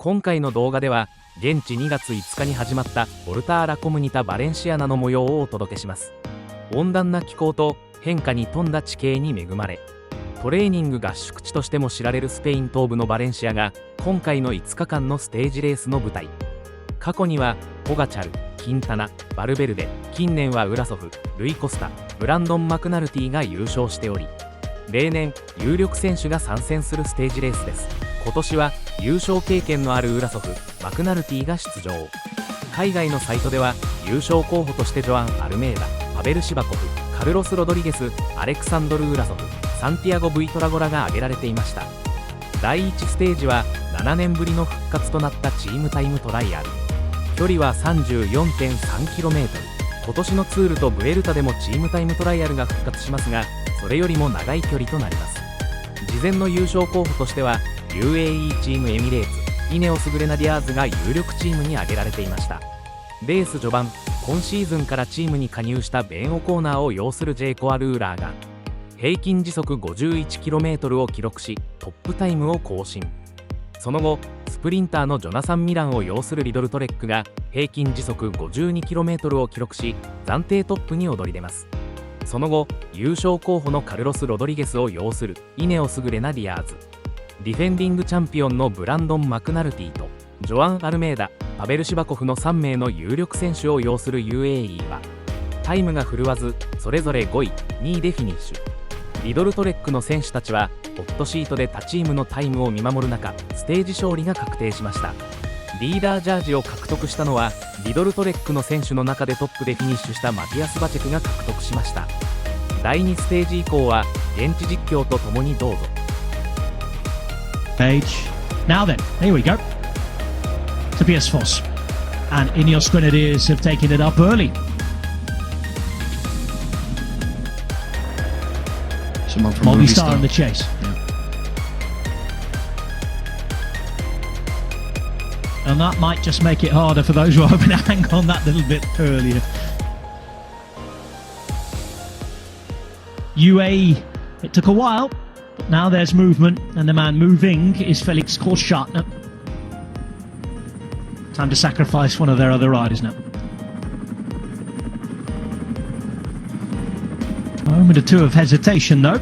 今回の動画では現地2月5日に始まったボルターラコムニタバレンシアナの模様をお届けします。温暖な気候と変化に富んだ地形に恵まれ、トレーニング合宿地としても知られるスペイン東部のバレンシアが今回の5日間のステージレースの舞台。過去にはポガチャル、キンタナ、バルベルデ、近年はウラソフ、ルイ・コスタ、ブランドン・マクナルティが優勝しており、例年有力選手が参戦するステージレースです。今年は優勝経験のあるウラソフ、マクナルティが出場。海外のサイトでは優勝候補としてジョアン・アルメイダ、パベル・シバコフ、カルロス・ロドリゲス、アレクサンドル・ウラソフ、サンティアゴ・ブイトラゴラが挙げられていました。第1ステージは7年ぶりの復活となったチームタイムトライアル。距離は 34.3km。 今年のツールとブエルタでもチームタイムトライアルが復活しますが、それよりも長い距離となります。事前の優勝候補としては UAE チームエミレーツ、イネオスグレナディアーズが有力チームに挙げられていました。レース序盤、今シーズンからチームに加入したベン・オコーナーを擁するジェイコ・アルーラーが平均時速 51km を記録しトップタイムを更新。その後スプリンターのジョナサン・ミランを擁するリドルトレックが平均時速 52km を記録し暫定トップに躍り出ます。その後優勝候補のカルロス・ロドリゲスを擁するイネオスグレナディアーズ、ディフェンディングチャンピオンのブランドン・マクナルティとジョアン・アルメイダ、パベル・シバコフの3名の有力選手を擁する UAE はタイムが振るわずそれぞれ5位、2位でフィニッシュ。リドルトレックの選手たちはホットシートで他チームのタイムを見守る中、ステージ勝利が確定しました。リーダージャージを獲得したのはリドルトレックの選手の中でトップでフィニッシュしたマティアス・バチェクが獲得しました。第2ステージ以降は現地実況とともにどうぞ。Now then, here we go. Tobias Foss and Ineos Grenadiers have taken it up early. Someone from Movistar in the chase. And that might just make it harder for those who are hoping to hang on that little bit earlier. UAE, it took a while, but now there's movement, and the man moving is Felix Korschartner. Time to sacrifice one of their other riders now. A moment or two of hesitation though.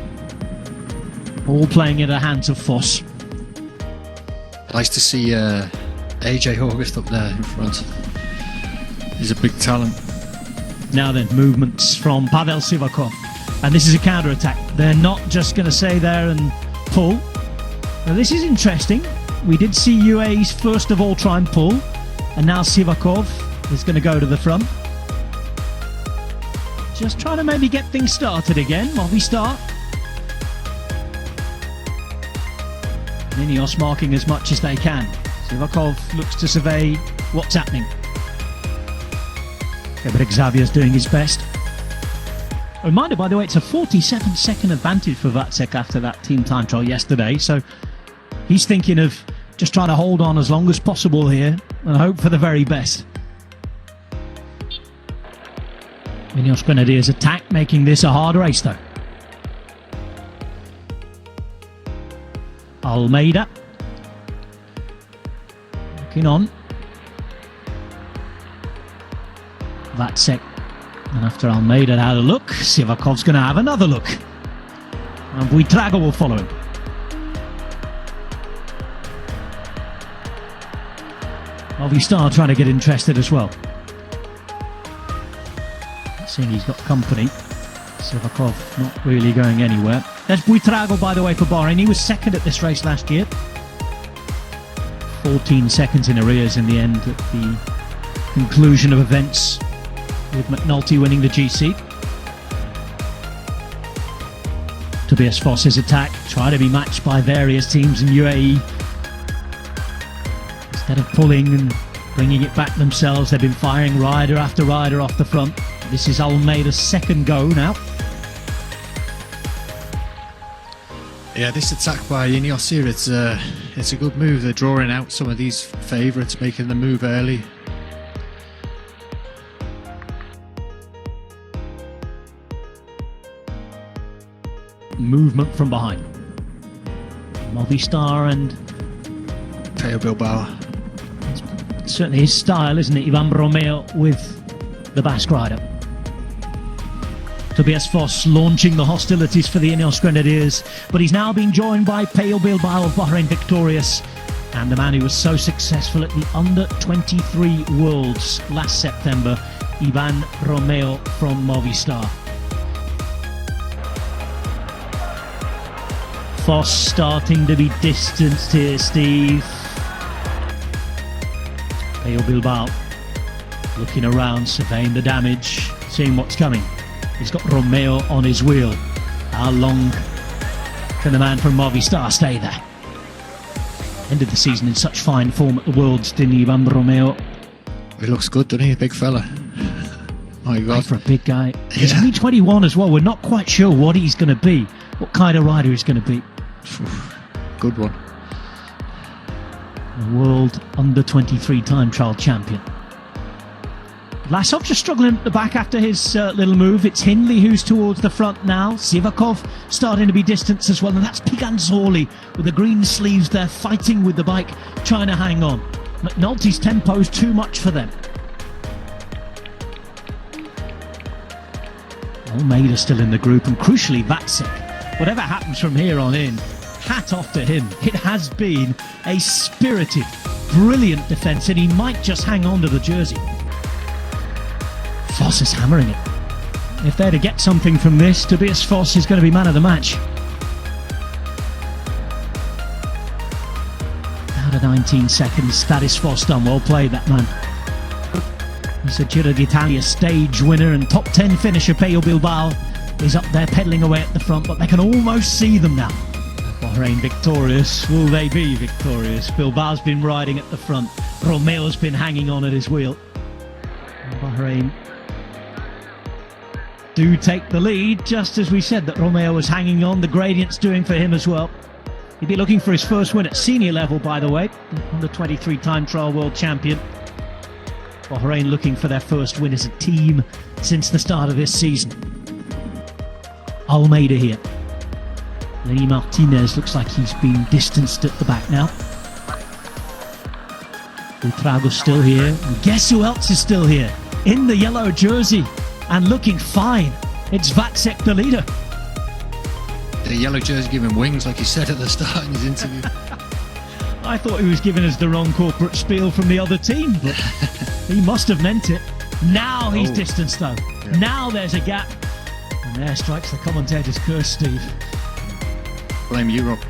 All playing in the hands of Foss. Nice to see AJ August up there in front. He's a big talent. Now then, movements from Pavel Sivakov. And this is a counter-attack. They're not just going to stay there and pull. Now this is interesting. We did see UAE's first of all try and pull. And now Sivakov is going to go to the front. Just trying to maybe get things started again. Movistar. Ineos marking as much as they can. Sivakov looks to survey what's happening. Yeah, but Xavier's doing his best. A reminder, by the way, it's a 47-second advantage for Vacek after that team time trial yesterday. So he's thinking of just trying to hold on as long as possible here and hope for the very best. Ineos Grenadiers attack, making this a hard race though. Almeida looking on. Vacek, and after Almeida had a look, Sivakov's going to have another look, and Buitrago will follow him. Movistar trying to get interested as well. Seeing he's got company. Sivakov not really going anywhere. There's Buitrago, by the way, for Bahrain. He was second at this race last year. 14 seconds in arrears in the end at the conclusion of events, with McNulty winning the GC. Tobias Foss's attack, trying to be matched by various teams in UAE. Instead of pulling and bringing it back themselves, they've been firing rider after rider off the front. This is Almeida's second go now. Yeah, this attack by Ineos here, it's a good move. They're drawing out some of these favourites, making them move early. Movement from behind. Movistar and Teo Bilbao. Certainly his style, isn't it? Ivan Romeo with the Basque rider. Tobias Foss launching the hostilities for the Ineos Grenadiers, but he's now been joined by Pello Bilbao of Bahrain Victorious, and the man who was so successful at the Under-23 Worlds last September, Ivan Romeo from Movistar. Foss starting to be distanced here, Steve. Pello Bilbao looking around, surveying the damage, seeing what's coming. He's got Romeo on his wheel. How long can the man from Movistar stay there? Ended the season in such fine form at the Worlds, didn't he, Ivan Romeo? He looks good, doesn't he? Big fella. My God. For a big guy. He's only 21 as well. We're not quite sure what he's going to be, what kind of rider he's going to be. Good one. The World Under-23 time trial champion. Lasov just struggling at the back after his little move. It's Hindley who's towards the front now. Sivakov starting to be distanced as well. And that's Piganzoli with the green sleeves there, fighting with the bike, trying to hang on. McNulty's tempo is too much for them. Almeida still in the group, and crucially Vacek. Whatever happens from here on in, hat off to him. It has been a spirited, brilliant defence, and he might just hang on to the jersey. Foss is hammering it. If they're to get something from this, Tobias Foss is going to be man of the match. Out of 19 seconds, that is Foss done. Well played, that man. He's a Giro d'Italia stage winner and top 10 finisher. Pello Bilbao is up there pedalling away at the front, but they can almost see them now. Bahrain victorious. Will they be victorious? Bilbao's been riding at the front. Romeo's been hanging on at his wheel. Bahrain do take the lead, just as we said that Romeo was hanging on. The gradient's doing for him as well. He'd be looking for his first win at senior level, by the way. Under 23 time trial world champion. Bahrain looking for their first win as a team since the start of this season. Almeida here. Lenny Martinez looks like he's been distanced at the back now. Buitrago's still here. And guess who else is still here? In the yellow jersey and looking fine. It's Vacek, the leader. The yellow jersey giving wings, like he said at the start in his interview. I thought he was giving us the wrong corporate spiel from the other team, but he must have meant it. Now he's distanced though. Yeah. Now there's a gap. And there strikes the commentator's curse, Steve. Blame Europe.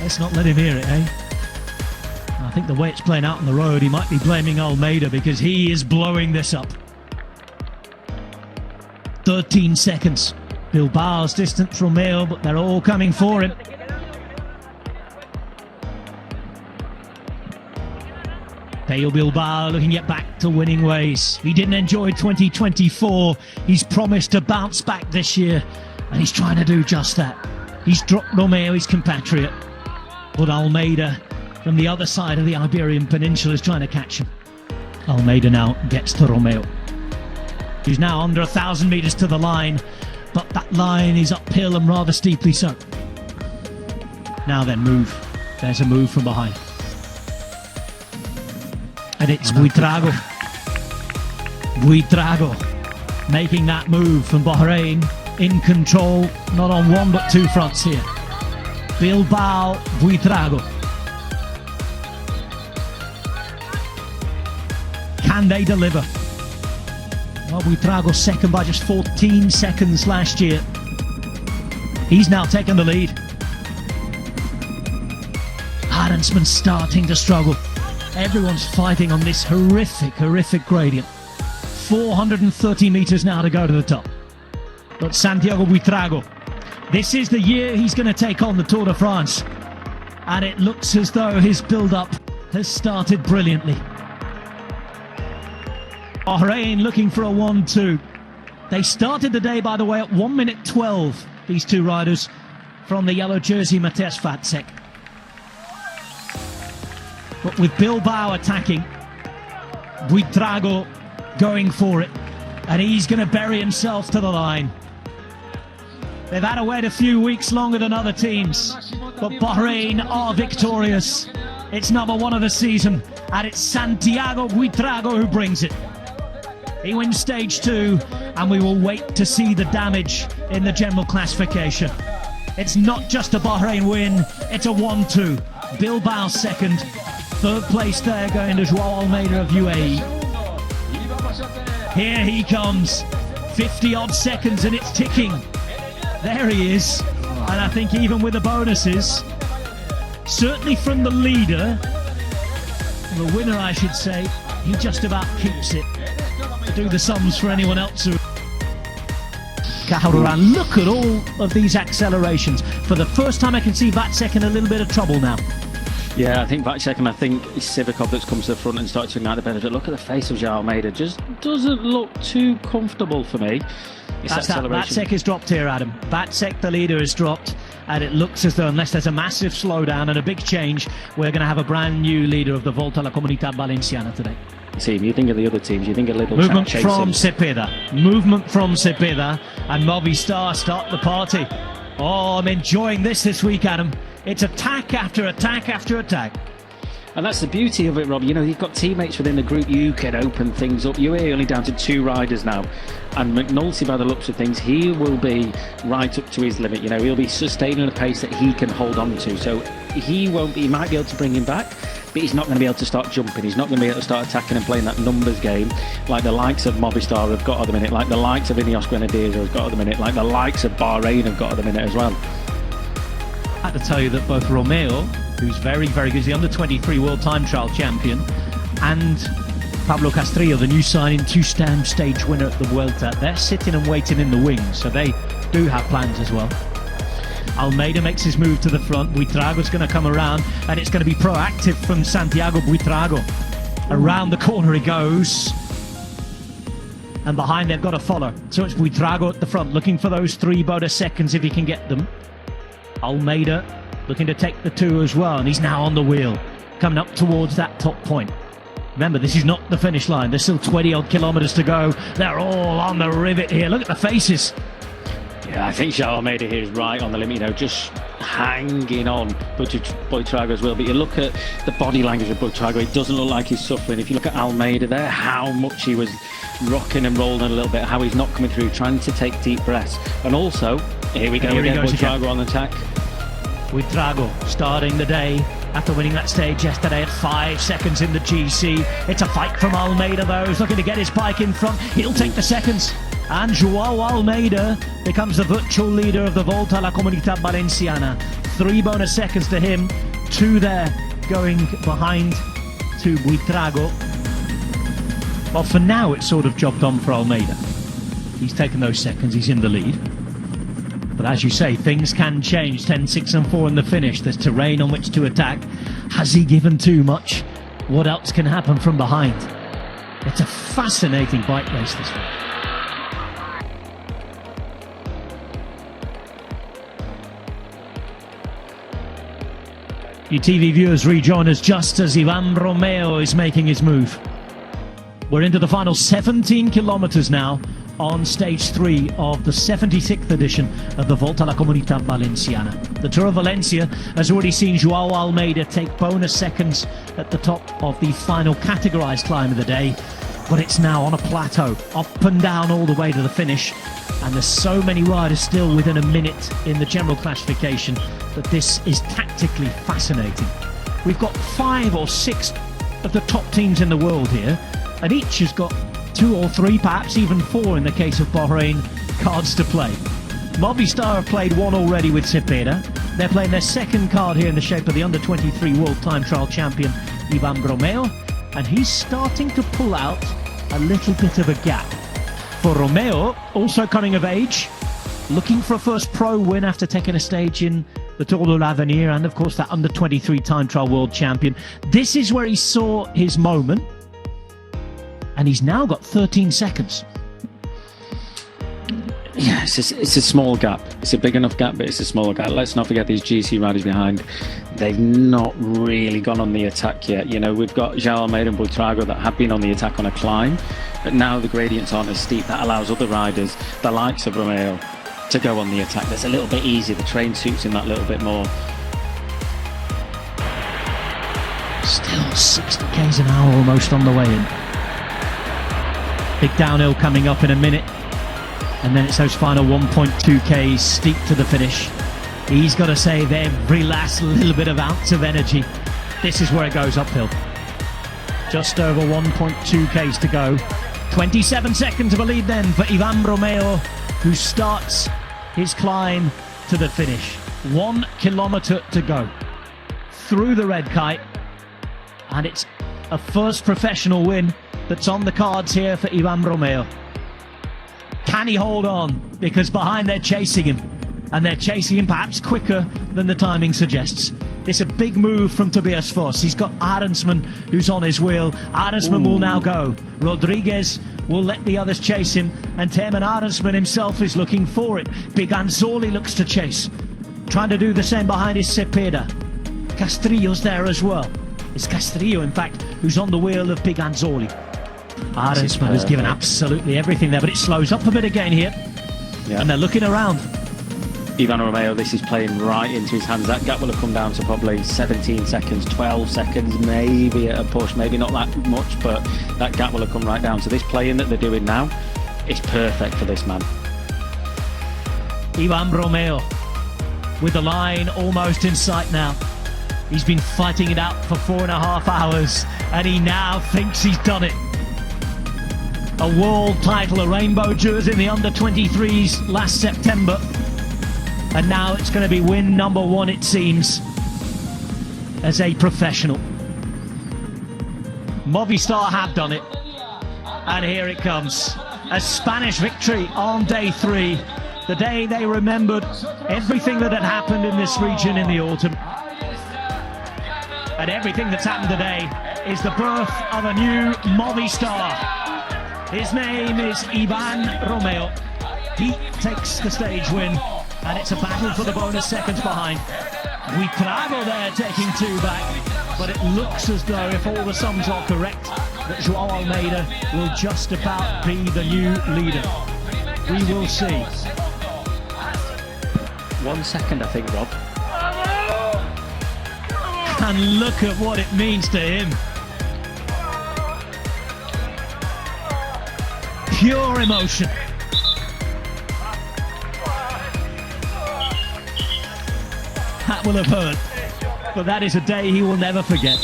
Let's not let him hear it, eh? I think the way it's playing out on the road, he might be blaming Almeida because he is blowing this up. 13 seconds. Bilbao's distanced Romeo, but they're all coming for him. Pello Bilbao looking to get back to winning ways. He didn't enjoy 2024. He's promised to bounce back this year, and he's trying to do just that. He's dropped Romeo, his compatriot, but Almeida from the other side of the Iberian Peninsula is trying to catch him. Almeida now gets to Romeo. He's now under 1,000 metres to the line, but that line is uphill and rather steeply so. Now then, move. There's a move from behind. And it's Buitrago. Buitrago making that move from Bahrain, in control, not on one but two fronts here. Bilbao, Buitrago. Can they deliver? Well, Buitrago second by just 14 seconds last year. He's now taken the lead. Arensman starting to struggle. Everyone's fighting on this horrific gradient. 430 metres now to go to the top. But Santiago Buitrago, this is the year he's going to take on the Tour de France. And it looks as though his build-up has started brilliantly. Bahrain looking for a 1-2. They started the day, by the way, at 1 minute 12, these two riders, from the yellow jersey, Matej Vacek. But with Bilbao attacking, Buitrago going for it, and he's going to bury himself to the line. They've had to wait a few weeks longer than other teams, but Bahrain are victorious. It's number 1 of the season, and it's Santiago Buitrago who brings it. He wins stage 2, and we will wait to see the damage in the general classification. It's not just a Bahrain win, it's a 1-2. Bilbao second, third place there going to Joao Almeida of UAE. Here he comes, 50-odd seconds and it's ticking. There he is, and I think even with the bonuses, certainly from the leader, the winner I should say, he just about keeps it. Do the sums for anyone else who... Kahauran, look at all of these accelerations. For the first time I can see Vatsek in a little bit of trouble now. Yeah, I think Vatsek, and I think it's Sivakov that's come to the front and started to ignite the benefit. Look at the face of Joao Almeida, just doesn't look too comfortable for me. That's that. Vatsek is dropped here, Adam. Vatsek, the leader, is dropped, and it looks as though, unless there's a massive slowdown and a big change, we're going to have a brand new leader of the Volta a la Comunidad Valenciana today. Team, you think of the other teams, you think a little movement from Cepeda. Movement from Cepeda, and Movistar start the party. Oh, I'm enjoying this week, Adam. It's attack after attack after attack. And that's the beauty of it, Rob. You know, you've got teammates within the group, you can open things up. UAE only down to 2 riders now. And McNulty, by the looks of things, he will be right up to his limit. You know, he'll be sustaining a pace that he can hold on to. So he might be able to bring him back, but he's not going to be able to start jumping. He's not going to be able to start attacking and playing that numbers game like the likes of Movistar have got at the minute, like the likes of Ineos Grenadiers have got at the minute, like the likes of Bahrain have got at the minute as well. I had to tell you that both Romeo, who's very, very good, he's the under-23 World Time Trial champion, and Pablo Castrillo, the new signing, 2-time stage winner at the Vuelta, they're sitting and waiting in the wings, so they do have plans as well. Almeida makes his move to the front. Buitrago's going to come around, and it's going to be proactive from Santiago Buitrago. Around the corner he goes, and behind they've got to follow. So it's Buitrago at the front, looking for those 3 bonus seconds if he can get them. Almeida looking to take the 2 as well, and he's now on the wheel, coming up towards that top point. Remember, this is not the finish line. There's still 20-odd kilometres to go. They're all on the rivet here. Look at the faces. Yeah, I think Joao Almeida here is right on the limit, you know, just hanging on Buitrago as well. But you look at the body language of Buitrago, it doesn't look like he's suffering. If you look at Almeida there, how much he was rocking and rolling a little bit, how he's not coming through, trying to take deep breaths. And also, here we go again, Buitrago on attack. Buitrago starting the day after winning that stage yesterday at 5 seconds in the GC. It's a fight from Almeida though, who's looking to get his bike in front. He'll take the seconds. And Joao Almeida becomes the virtual leader of the Volta a la Comunidad Valenciana. 3 bonus seconds to him, 2 there going behind to Buitrago. Well, for now it's sort of jobbed on for Almeida. He's taken those seconds, he's in the lead. But as you say, things can change. 10, 6 and 4 in the finish. There's terrain on which to attack. Has he given too much? What else can happen from behind? It's a fascinating bike race this one. You TV viewers rejoin us just as Ivan Romeo is making his move. We're into the final 17 kilometres now on stage 3 of the 76th edition of the Volta a la Comunidad Valenciana. The Tour of Valencia has already seen Joao Almeida take bonus seconds at the top of the final categorised climb of the day, but it's now on a plateau, up and down all the way to the finish, and there's so many riders still within a minute in the general classification that this is tactically fascinating. We've got 5 or 6 of the top teams in the world here, and each has got 2 or 3, perhaps even 4 in the case of Bahrain, cards to play. Movistar have played 1 already with Cepeda. They're playing their second card here in the shape of the under-23 World Time Trial champion Ivan Romeo, and he's starting to pull out a little bit of a gap. For Romeo, also coming of age, looking for a first pro win after taking a stage in the Tour de l'Avenir, and of course that under-23 Time Trial World Champion. This is where he saw his moment, and he's now got 13 seconds. Yeah, it's a small gap. It's a big enough gap, but it's a small gap. Let's not forget these GC riders behind. They've not really gone on the attack yet. You know, we've got Joao Almeida and Buitrago that have been on the attack on a climb, but now the gradients aren't as steep. That allows other riders, the likes of Romeo, to go on the attack. That's a little bit easier. The train suits him that little bit more. Still 60 k's an hour almost on the way in. Big downhill coming up in a minute. And then it's those final 1.2 k's steep to the finish. He's got to save every last little bit of ounce of energy. This is where it goes uphill. Just over 1.2 k's to go. 27 seconds of a lead then for Ivan Romeo, who starts his climb to the finish. 1 kilometre to go. Through the red kite. And it's a first professional win that's on the cards here for Ivan Romeo. Can he hold on? Because behind they're chasing him. And they're chasing him perhaps quicker than the timing suggests. It's a big move from Tobias Foss. He's got Arendsman who's on his wheel. Arendsman will now go. Rodriguez will let the others chase him. And Teeman Arendsman himself is looking for it. Big Anzoli looks to chase. Trying to do the same behind his Cepeda. Castrillo's there as well. It's Castrillo, in fact, who's on the wheel of Big Anzoli. Arendsman has given absolutely everything there, but it slows up a bit again here. Yeah. And they're looking around. Ivan Romeo, this is playing right into his hands. That gap will have come down to probably 17 seconds, 12 seconds, maybe at a push, maybe not that much, but that gap will have come right down. So this playing that they're doing now is perfect for this man. Ivan Romeo with the line almost in sight now. He's been fighting it out for 4.5 hours and he now thinks he's done it. A world title, a rainbow jersey in the under-23s last September. And now it's going to be win number 1, it seems, as a professional. Movistar have done it. And here it comes. A Spanish victory on day 3. The day they remembered everything that had happened in this region in the autumn. And everything that's happened today is the birth of a new Movistar. His name is Ivan Romeo. He takes the stage win. And it's a battle for the bonus seconds behind. Buitrago there taking 2 back. But it looks as though, if all the sums are correct, that Joao Almeida will just about be the new leader. We will see. 1 second, I think, Rob. And look at what it means to him. Pure emotion. That will have hurt, but that is a day he will never forget.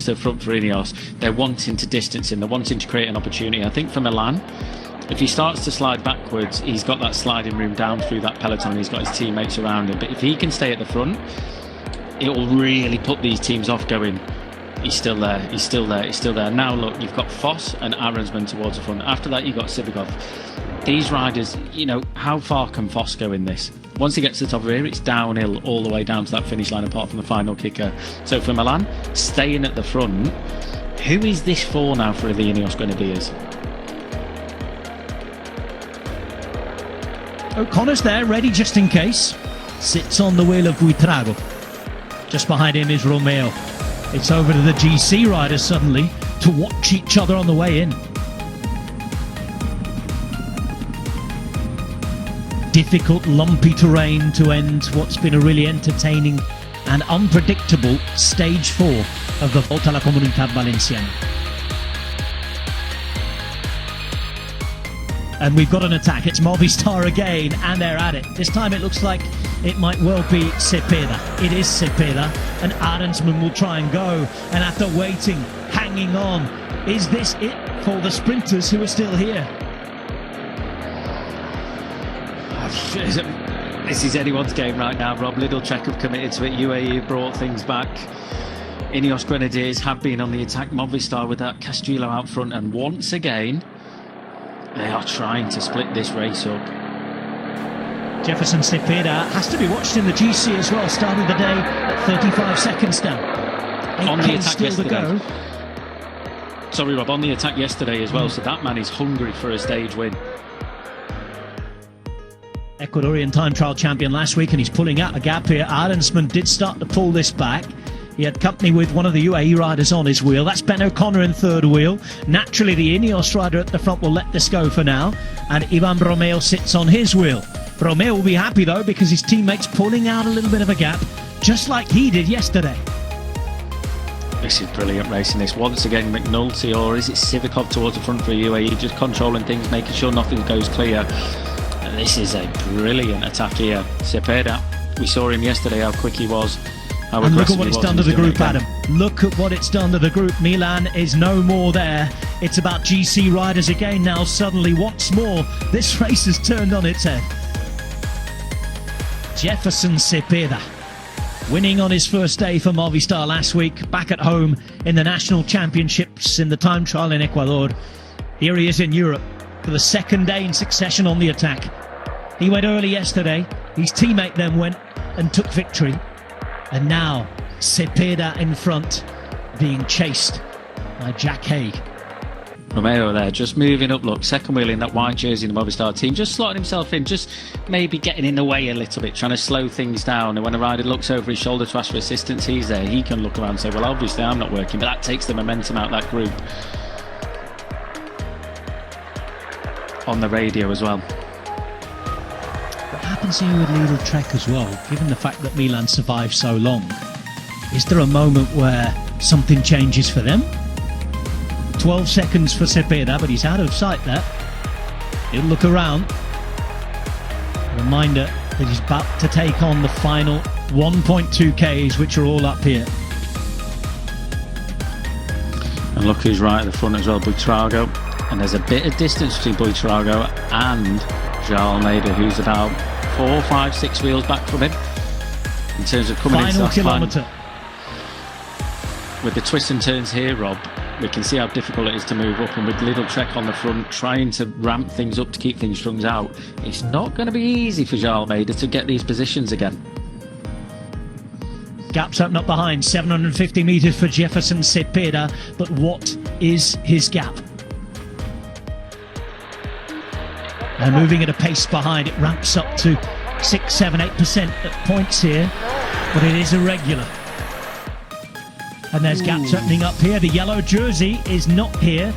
So front for Ineos, they're wanting to distance him, they're wanting to create an opportunity. I think for Milan, if he starts to slide backwards, he's got that sliding room down through that peloton, he's got his teammates around him. But if he can stay at the front, it will really put these teams off going, he's still there, he's still there, he's still there. Now look, you've got Foss and Arendsman towards the front. After that, you've got Sivakov. These riders, you know, how far can Foss go in this? Once he gets to the top of here, it's downhill all the way down to that finish line, apart from the final kicker. So for Milan, staying at the front, who is this for now for the Ineos Grenadiers? O'Connor's there, ready just in case. Sits on the wheel of Buitrago. Just behind him is Romeo. It's over to the GC riders suddenly to watch each other on the way in. Difficult, lumpy terrain to end what's been a really entertaining and unpredictable stage 4 of the Volta a la Comunidad Valenciana. And we've got an attack. It's Movistar again, and they're at it. This time it looks like it might well be Cepeda. It is Cepeda, and Arendsman will try and go. And after waiting, hanging on, is this it for the sprinters who are still here? This is anyone's game right now, Rob. Lidl-Trek have committed to it. UAE have brought things back. Ineos Grenadiers have been on the attack. Movistar with that Castrillo out front, and once again they are trying to split this race up. Jefferson Cepeda has to be watched in the GC as well, starting the day at 35 seconds down. On the attack yesterday. Sorry, Rob, on the attack yesterday as well, so that man is hungry for a stage win. Ecuadorian time trial champion last week, and he's pulling out a gap here. Arendsman did start to pull this back. He had company with one of the UAE riders on his wheel. That's Ben O'Connor in third wheel. Naturally, the Ineos rider at the front will let this go for now. And Ivan Romeo sits on his wheel. Romeo will be happy, though, because his teammate's pulling out a little bit of a gap. just like he did yesterday. This is brilliant racing. This once again, McNulty, or is it Sivikov towards the front for UAE, just controlling things, making sure nothing goes clear. And this is a brilliant attack here. Cepeda, we saw him yesterday, how quick he was. And look at what it's done to the group, Adam. Look at what it's done to the group. Milan is no more there. It's about GC riders again now. Suddenly, once more, this race has turned on its head. Jefferson Cepeda, winning on his first day for Movistar last week, back at home in the national championships in the time trial in Ecuador. Here he is in Europe for the second day in succession on the attack. He went early yesterday. His teammate then went and took victory. And now Cepeda in front, being chased by Jack Haig. Romeo there, just moving up, look, second wheel in that white jersey in the Movistar team, just slotting himself in, just maybe getting in the way a little bit, trying to slow things down. And when a rider looks over his shoulder to ask for assistance, he's there. He can look around and say, well, obviously I'm not working, but that takes the momentum out of that group. On the radio as well. What happens here with Lidl Trek as well, given the fact that Milan survived so long? Is there a moment where something changes for them? 12 seconds for Cepeda, but he's out of sight there. He'll look around. A reminder that he's about to take on the final 1.2 Ks, which are all up here. And look who's right at the front as well, Buitrago. And there's a bit of distance between Buitrago and João Almeida, who's about 4, 5, 6 wheels back from him in terms of coming into that kilometre. With the twists and turns here, Rob, we can see how difficult it is to move up, and with Lidl Trek on the front trying to ramp things up to keep things strung out, it's not going to be easy for João Almeida to get these positions again. Gaps open up behind, 750 metres for Jefferson Cepeda, but what is his gap? They're moving at a pace behind. It ramps up to 6, 7, 8% at points here, but it is irregular. And there's gaps opening up here. The yellow jersey is not here.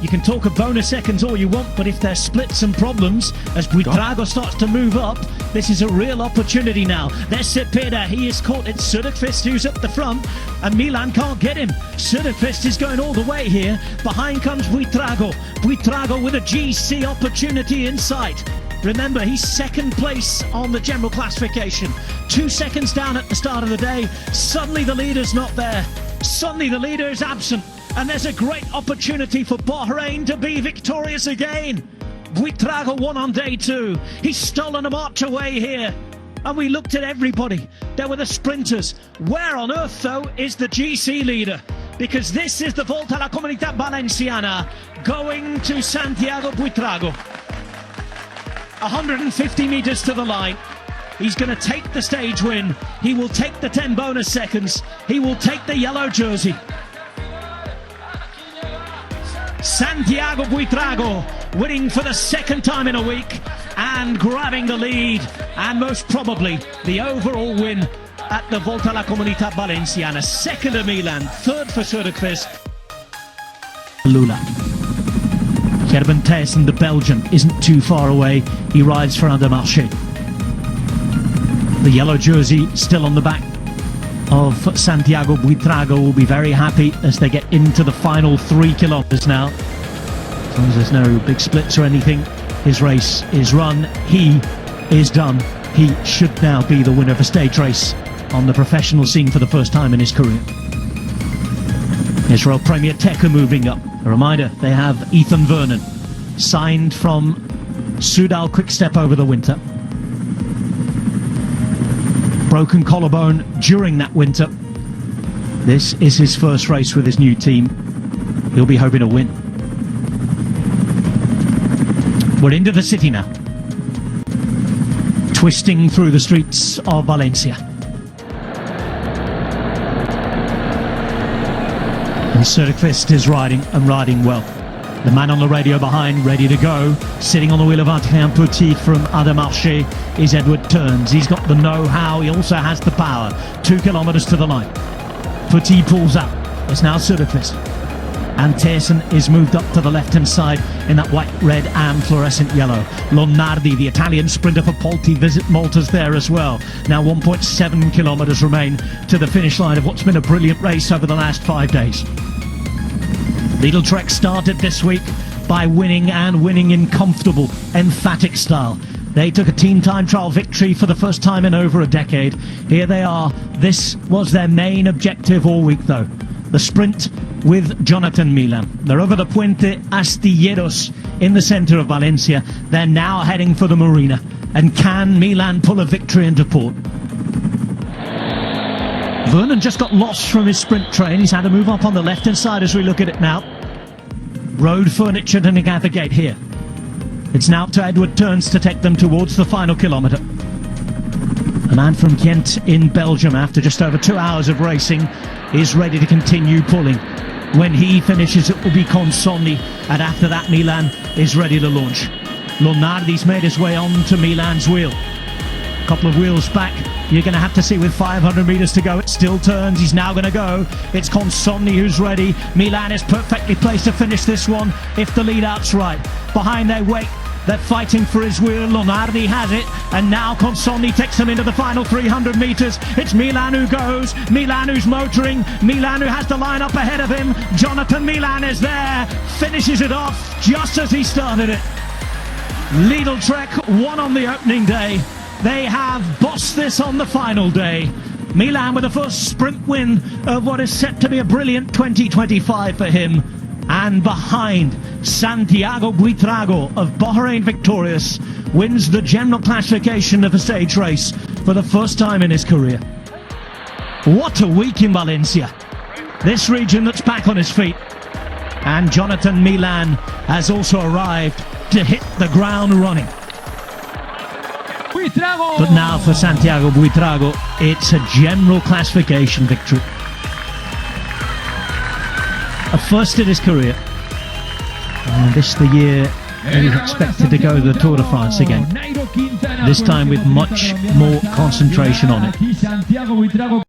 You can talk of bonus seconds all you want, but if there's splits and problems, as Buitrago starts to move up, this is a real opportunity now. There's Cepeda. He is caught. It's Söderqvist who's up the front, and Milan can't get him. Söderqvist is going all the way here. Behind comes Buitrago. Buitrago with a GC opportunity in sight. Remember, he's second place on the general classification. 2 seconds down at the start of the day. Suddenly the leader's not there. Suddenly the leader is absent. And there's a great opportunity for Bahrain to be victorious again. Buitrago won on day 2. He's stolen a march away here. And we looked at everybody. There were the sprinters. Where on earth, though, is the GC leader? Because this is the Volta a la Comunidad Valenciana going to Santiago Buitrago. 150 metres to the line. He's going to take the stage win. He will take the 10 bonus seconds. He will take the yellow jersey. Santiago Buitrago winning for the second time in a week and grabbing the lead, and most probably the overall win at the Volta a la Comunidad Valenciana. Second at Milan, third for Söderqvist. Lula. Gerben Thijssen, the Belgian, isn't too far away. He rides for Andermatt. The yellow jersey still on the back of Santiago Buitrago will be very happy as they get into the final 3 kilometres now. As long as there's no big splits or anything, his race is run. He is done. He should now be the winner of a stage race on the professional scene for the first time in his career. Israel Premier Teka moving up. A reminder, they have Ethan Vernon, signed from Soudal Quickstep over the winter. Broken collarbone during that winter. This is his first race with his new team. He'll be hoping to win. We're into the city now, twisting through the streets of Valencia. And Söderqvist is riding, and riding well. The man on the radio behind, ready to go, sitting on the wheel of Adrien Petit from Andermatt, is Edward Turns. He's got the know-how, he also has the power. 2 kilometres to the line. Petit pulls out. It's now Söderqvist. and Tayson is moved up to the left-hand side in that white, red and fluorescent yellow. Lonardi, the Italian sprinter for Polti, visit Malta's there as well. Now 1.7 kilometres remain to the finish line of what's been a brilliant race over the last 5 days. Lidl Trek started this week by winning, and winning in comfortable, emphatic style. They took a team time trial victory for the first time in over a decade. Here they are. This was their main objective all week though. The sprint with Jonathan Milan. They're over the Puente Astilleros in the centre of Valencia. They're now heading for the marina. And can Milan pull a victory into port? Vernon just got lost from his sprint train. He's had to move up on the left-hand side as we look at it now. Road furniture to navigate here. It's now up to Edward Turns to take them towards the final kilometre. A man from Ghent in Belgium, after just over 2 hours of racing, is ready to continue pulling. When he finishes, it will be Consonni, and after that Milan is ready to launch. Lonardi's made his way on to Milan's wheel. A couple of wheels back. You're going to have to see with 500 metres to go. It still turns. He's now going to go. It's Consonni who's ready. Milan is perfectly placed to finish this one if the lead-out's right. Behind they wait. They're fighting for his wheel. Lonardi has it. And now Consonni takes them into the final 300 metres. It's Milan who goes. Milan who's motoring. Milan who has the line up ahead of him. Jonathan Milan is there. Finishes it off just as he started it. Lidl Trek won on the opening day. They have bossed this on the final day. Milan with the first sprint win of what is set to be a brilliant 2025 for him. And behind, Santiago Buitrago of Bahrain victorious wins the general classification of a stage race for the first time in his career. What a week in Valencia. This region that's back on his feet. And Jonathan Milan has also arrived to hit the ground running. But now for Santiago Buitrago, it's a general classification victory. A first in his career. And this the year he's expected to go to the Tour de France again. This time with much more concentration on it.